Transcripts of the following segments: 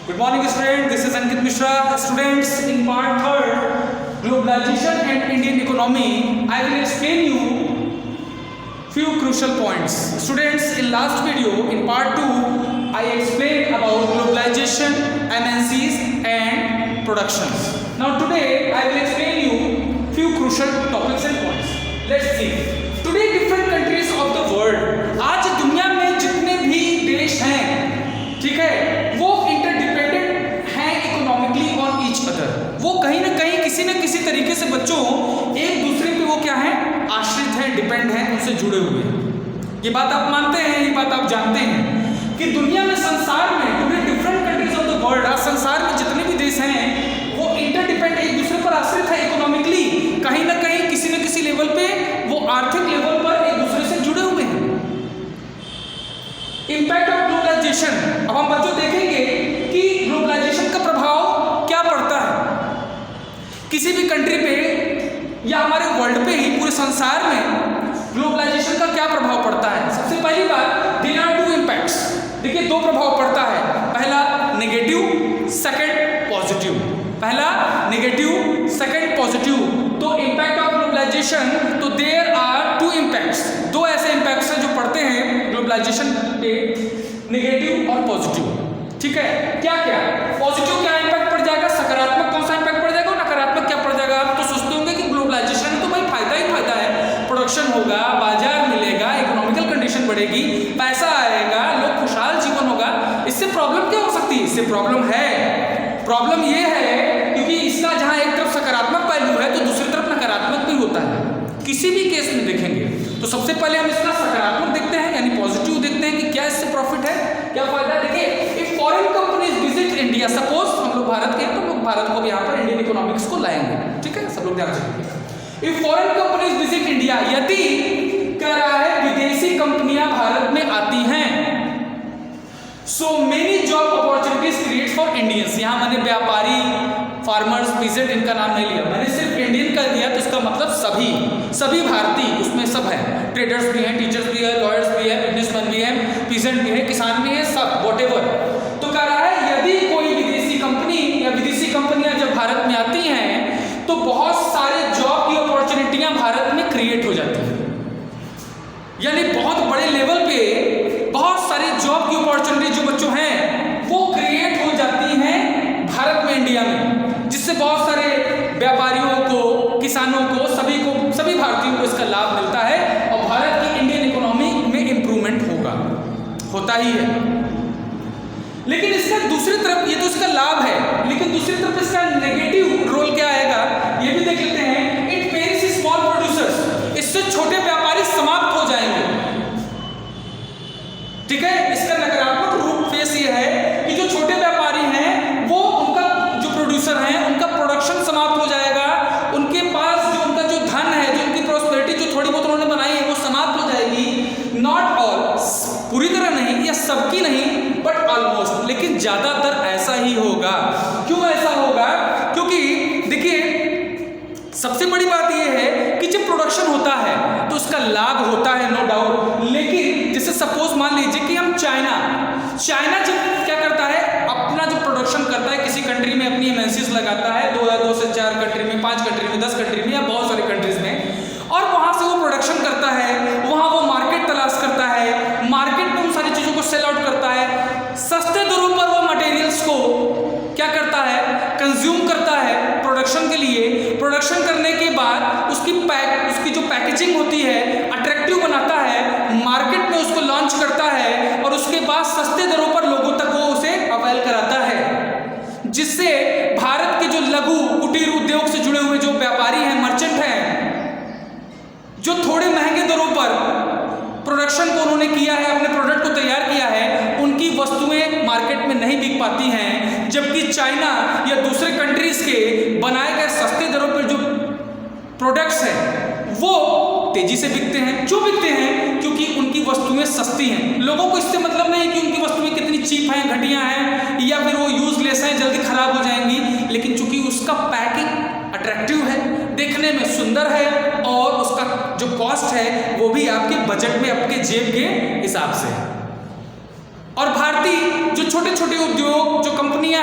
Good morning students, this is Ankit Mishra. Students, in part 3rd, globalization and Indian economy, I will explain you few crucial points. Students, in last video, in part 2, I explained about globalization, MNCs and productions. Now today, I will explain you few crucial topics and points. Let's see. Today, different countries of the world, आज दुनिया में जितने भी देश हैं, ठीक है, वो इंटरडिपेंडेंट हैं इकोनॉमिकली ऑन ईच अदर। वो कहीं ना कहीं किसी न किसी तरीके से बच्चों एक दूसरे पे वो क्या है, आश्रित हैं, डिपेंड हैं, उनसे जुड़े हुए हैं। ये बात आप मानते हैं, ये बात आप जानते हैं कि दुनिया में, संसार में, today different countries of the world, आज संसार में जितने भी देश हैं वो इंटरडिपेंड, एक दूसरे पर आश्रित है इकोनॉमिकली, कहीं ना कहीं किसी न किसी लेवल पे वो आर्थिक लेवल पर एक दूसरे से जुड़े हुए हैं। इंपैक्ट ऑफ ग्लोबलाइजेशन, अब हम बच्चों देखेंगे कि ग्लोबलाइजेशन का प्रभाव क्या पड़ता है किसी भी कंट्री पे या हमारे वर्ल्ड पे ही, पूरे संसार में ग्लोबलाइजेशन का क्या प्रभाव पड़ता है। सबसे पहली बात, देयर आर टू इम्पैक्ट्स। देखिए, दो प्रभाव पड़ता है, पहला नेगेटिव, सेकंड पॉजिटिव। पहला नेगेटिव, सेकंड पॉजिटिव। तो इंपैक्ट ऑफ ग्लोबलाइजेशन, तो देयर आर टू इम्पैक्ट्स, दो ऐसे इम्पैक्ट्स हैं जो पड़ते हैं ग्लोबलाइजेशन पे, नेगेटिव और पॉजिटिव। ठीक है, क्या क्या पॉजिटिव, क्या इम्पैक्ट पड़ जाएगा, सकारात्मक कौन सा इम्पैक्ट पड़ जाएगा और नकारात्मक क्या पड़ जाएगा। आप तो सोचते होंगे कि ग्लोबलाइजेशन में तो भाई फायदा ही फायदा है, प्रोडक्शन होगा, बाजार मिलेगा, इकोनॉमिकल कंडीशन बढ़ेगी, पैसा आएगा, लोग खुशहाल जीवन होगा, इससे प्रॉब्लम क्या हो सकती है। इससे प्रॉब्लम है, प्रॉब्लम ये है क्योंकि इसका जहां एक तरफ सकारात्मक पहलू है तो दूसरी तरफ नकारात्मक भी होता है। किसी भी केस में देखेंगे तो सबसे पहले हम इसका सकारात्मक देखते हैं, यानी पॉजिटिव देखते हैं कि क्या इससे प्रॉफिट है, क्या फायदा है। देखिए, if foreign companies visit India, suppose हम लोग भारत के हैं तो लोग भारत को भी यहाँ पर इंडियन इकोनॉमिक्स को लाएंगे, ठीक है, सब लोग ध्यान रखिए। If foreign companies visit India, यदि कह रहा है विदेशी कंपनियां भारत में आती हैं, so many job opportunities create for Indians. यहाँ मैंने व्यापारी, फार्मर्स, पीजेंट, इनका नाम नहीं लिया, मैंने सिर्फ इंडियन का दिया, तो इसका मतलब सभी भारतीय उसमें सब है, ट्रेडर्स भी हैं, टीचर्स भी है, लॉयर्स भी है, बिजनेसमैन भी है, पीजेंट भी है, किसान भी है, सब व्हाटएवर। तो कह रहा है यदि कोई विदेशी कंपनी या विदेशी कंपनियां जब भारत में आती हैं तो बहुत सारे जॉब की अपॉर्चुनिटियां भारत में क्रिएट हो जाती हैं, यानी बहुत बड़े लेवल पे बहुत सारी जॉब की अपॉर्चुनिटी जो बच्चों हैं वो क्रिएट हो जाती हैं भारत में, इंडिया में, जिससे बहुत सारे व्यापारियों को, किसानों को, सभी भारतीयों को इसका लाभ मिलता है और भारत की इंडियन इकोनॉमी में इंप्रूवमेंट होता ही है। लेकिन इसका दूसरी तरफ, ये तो इसका लाभ है, लेकिन दूसरी तरफ इसका नेगेटिव रोल क्या आएगा ये भी देख लेते हैं। इट पेरिश स्मॉल प्रोड्यूसर्स, इससे छोटे व्यापारी समाप्त हो जाएंगे, ठीक है। इसका नकारात्मक रूप फेस ये है कि जो छोटे व्यापारी हैं वो, उनका जो प्रोड्यूसर हैं, उनका प्रोडक्शन समाप्त हो जाएगा, उनके पास जो उनका जो धन है, जो उनकी प्रॉस्पेरिटी जो थोड़ी बहुत उन्होंने बनाई है वो समाप्त हो जाएगी। नॉट ऑल, पूरी तरह नहीं या सबकी नहीं, बट ऑलमोस्ट, लेकिन ज्यादातर ऐसा ही होगा। क्यों ऐसा होगा? क्योंकि देखिए, सबसे बड़ी बात यह है कि जब प्रोडक्शन होता है तो उसका लाभ होता है, नो डाउट, लेकिन जैसे सपोज मान लीजिए कि हम चाइना जब क्या करता है, अपना जो प्रोडक्शन करता है किसी कंट्री में, अपनी एमएनसीज लगाता है, 2 से 4 कंट्री में, 5 कंट्री में, 10 कंट्री में या बहुत सारी कंट्रीज में, और वहां से वो प्रोडक्शन करता है, वहां वो मार्केट तलाश करता है, मार्केट में उन सारी चीजों को सेल आउट करता है, सस्ते दरों पर वो मटेरियल्स को क्या करता है, कंज्यूम करता है प्रोडक्शन के लिए। प्रोडक्शन करने के बाद उसकी जो पैकेजिंग होती है अट्रैक्टिव बनाता है, मार्केट में उसको लॉन्च करता है और उसके बाद सस्ते दरों पर लोगों तक वो उसे अवेल कराता है, जिससे भारत के जो लघु कुटीर उद्योग से जुड़े हुए जो व्यापारी हैं, मर्चेंट हैं, जो थोड़े महंगे दरों पर प्रोडक्शन को उन्होंने किया है, अपने प्रोडक्ट को तैयार किया है, उनकी वस्तुएं मार्केट में नहीं बिक पाती हैं, जबकि चाइना या दूसरे कंट्रीज के बनाए गए सस्ते दरों पर जो प्रोडक्ट्स हैं वो तेजी से बिकते हैं। क्यों बिकते हैं? क्योंकि उनकी वस्तुएं सस्ती हैं। लोगों को इससे मतलब नहीं कि उनकी वस्तुएं कितनी चीप हैं, घटिया हैं, या फिर वो यूजलेस हैं, जल्दी खराब हो जाएंगी, लेकिन चूंकि उसका पैकिंग अट्रैक्टिव है, देखने में सुंदर है और उसका जो कॉस्ट है वो भी आपके बजट में, आपके जेब के हिसाब से है। और भारतीय जो छोटे छोटे उद्योग, जो कंपनियां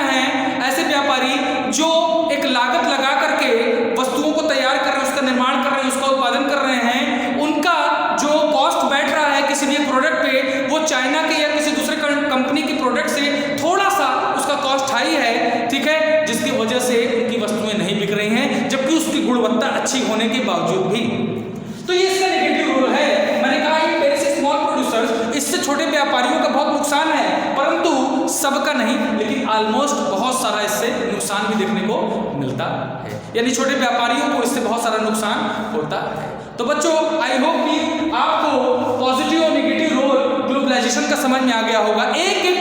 सबका नहीं, लेकिन ऑलमोस्ट बहुत सारा इससे नुकसान भी देखने को मिलता है, यानी छोटे व्यापारियों को इससे बहुत सारा नुकसान होता है। तो बच्चों, आई होप कि आपको पॉजिटिव और नेगेटिव रोल ग्लोबलाइजेशन का समझ में आ गया होगा। एक एक